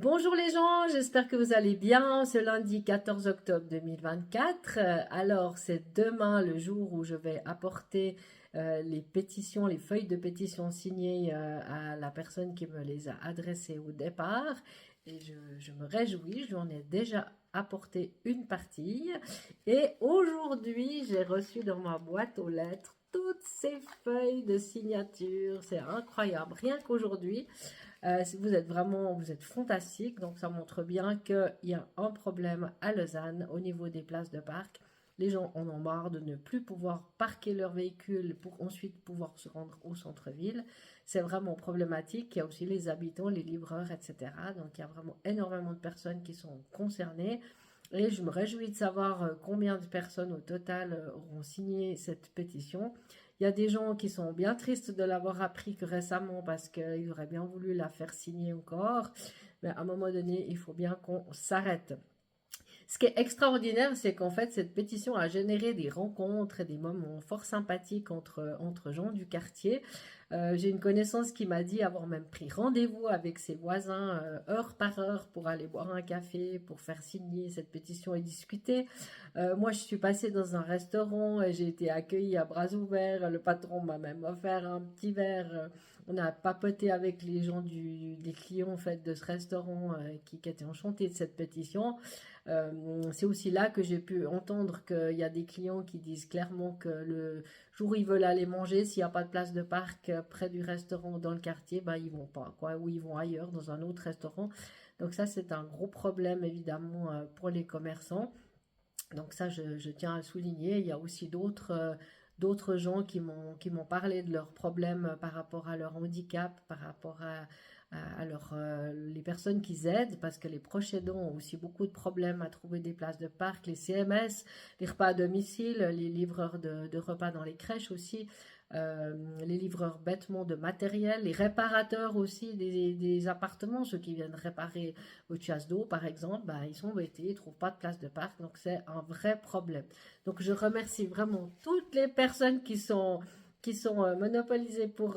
Bonjour les gens, j'espère que vous allez bien ce lundi 14 octobre 2024. Alors c'est demain le jour où je vais apporter les pétitions, les feuilles de pétition signées à la personne qui me les a adressées au départ. Et je me réjouis, je lui en ai déjà apporté une partie. Et aujourd'hui, j'ai reçu dans ma boîte aux lettres toutes ces feuilles de signature. C'est incroyable, rien qu'aujourd'hui. Vous êtes fantastique, donc ça montre bien qu'il y a un problème à Lausanne au niveau des places de parc. Les gens en ont marre de ne plus pouvoir parquer leur véhicule pour ensuite pouvoir se rendre au centre-ville. C'est vraiment problématique. Il y a aussi les habitants, les livreurs, etc. Donc il y a vraiment énormément de personnes qui sont concernées. Et je me réjouis de savoir combien de personnes au total auront signé cette pétition. Il y a des gens qui sont bien tristes de l'avoir appris que récemment parce qu'ils auraient bien voulu la faire signer encore. Mais à un moment donné, il faut bien qu'on s'arrête. Ce qui est extraordinaire, c'est qu'en fait, cette pétition a généré des rencontres et des moments fort sympathiques entre gens du quartier. J'ai une connaissance qui m'a dit avoir même pris rendez-vous avec ses voisins heure par heure pour aller boire un café, pour faire signer cette pétition et discuter. Moi, je suis passée dans un restaurant et j'ai été accueillie à bras ouverts. Le patron m'a même offert un petit verre. On a papoté avec les gens des clients en fait, de ce restaurant qui étaient enchantés de cette pétition. C'est aussi là que j'ai pu entendre qu'il y a des clients qui disent clairement que le jour où ils veulent aller manger, s'il n'y a pas de place de parc près du restaurant dans le quartier, ben ils vont pas, quoi, ou ils vont ailleurs dans un autre restaurant. Donc ça, c'est un gros problème évidemment pour les commerçants. Donc ça, je tiens à le souligner. Il y a aussi d'autres gens qui m'ont parlé de leurs problèmes par rapport à leur handicap, par rapport les personnes qu'ils aident, parce que les proches aidants ont aussi beaucoup de problèmes à trouver des places de parc, les CMS, les repas à domicile, les livreurs de repas dans les crèches aussi, les livreurs bêtement de matériel, les réparateurs aussi des appartements, ceux qui viennent réparer votre chasse d'eau par exemple, bah, ils sont embêtés, ils ne trouvent pas de place de parc, donc c'est un vrai problème. Donc je remercie vraiment toutes les personnes qui sont monopolisées pour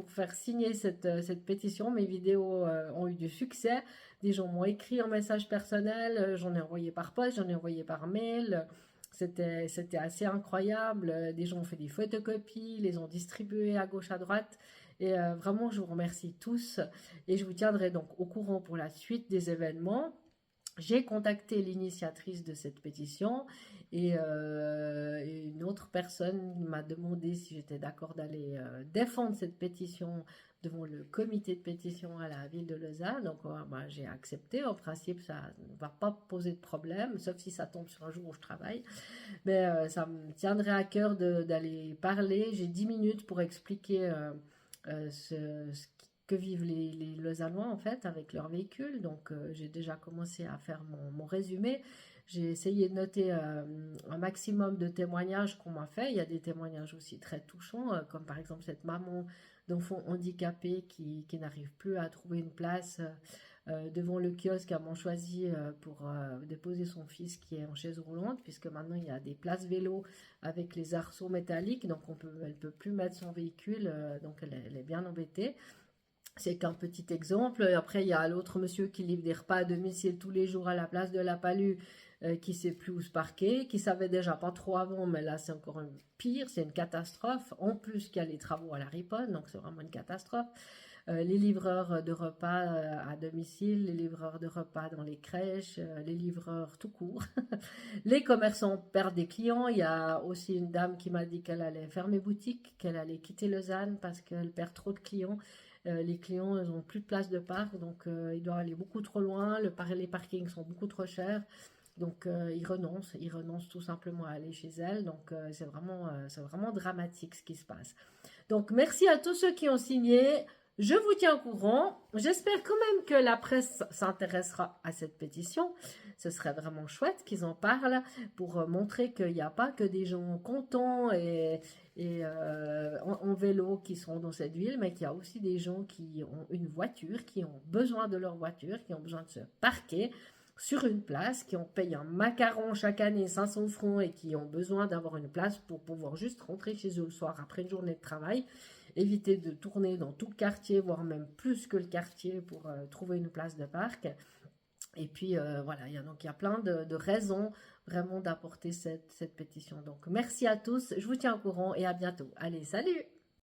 faire signer cette pétition. Mes vidéos ont eu du succès. Des gens m'ont écrit en message personnel, j'en ai envoyé par poste, j'en ai envoyé par mail. C'était assez incroyable. Des gens ont fait des photocopies, les ont distribuées à gauche, à droite. Et vraiment, je vous remercie tous. Et je vous tiendrai donc au courant pour la suite des événements. J'ai contacté l'initiatrice de cette pétition et une autre personne m'a demandé si j'étais d'accord d'aller défendre cette pétition devant le comité de pétition à la ville de Lausanne. Donc bah, j'ai accepté. En principe, ça ne va pas poser de problème, sauf si ça tombe sur un jour où je travaille. Mais ça me tiendrait à cœur d'aller parler. J'ai 10 minutes pour expliquer que vivent les Lausannois en fait avec leur véhicule. Donc j'ai déjà commencé à faire mon résumé. J'ai essayé de noter un maximum de témoignages qu'on m'a fait. Il y a des témoignages aussi très touchants, comme par exemple cette maman d'enfant handicapé qui n'arrive plus à trouver une place devant le kiosque à Montchoisy pour déposer son fils qui est en chaise roulante, puisque maintenant il y a des places vélo avec les arceaux métalliques, donc elle peut plus mettre son véhicule, donc elle est bien embêtée. C'est qu'un petit exemple. Après, il y a l'autre monsieur qui livre des repas à domicile tous les jours à la place de la Palue, qui sait plus où se parquer, qui savait déjà pas trop avant, mais là c'est encore pire, c'est une catastrophe. En plus qu'il y a les travaux à la Riponne, donc c'est vraiment une catastrophe. Les livreurs de repas à domicile, les livreurs de repas dans les crèches, les livreurs tout court. Les commerçants perdent des clients. Il y a aussi une dame qui m'a dit qu'elle allait fermer boutique, qu'elle allait quitter Lausanne parce qu'elle perd trop de clients. Les clients n'ont plus de place de parc, donc ils doivent aller beaucoup trop loin. Les parkings sont beaucoup trop chers. Donc ils renoncent tout simplement à aller chez elle. Donc c'est vraiment dramatique ce qui se passe. Donc, merci à tous ceux qui ont signé. Je vous tiens au courant. J'espère quand même que la presse s'intéressera à cette pétition. Ce serait vraiment chouette qu'ils en parlent pour montrer qu'il n'y a pas que des gens contents et en vélo qui sont dans cette ville, mais qu'il y a aussi des gens qui ont une voiture, qui ont besoin de leur voiture, qui ont besoin de se parquer sur une place, qui ont payé un macaron chaque année 500 francs et qui ont besoin d'avoir une place pour pouvoir juste rentrer chez eux le soir après une journée de travail éviter de tourner dans tout le quartier, voire même plus que le quartier pour trouver une place de parc. Et puis voilà, donc il y a plein de raisons vraiment d'apporter cette pétition. Donc merci à tous, je vous tiens au courant et à bientôt. Allez, salut!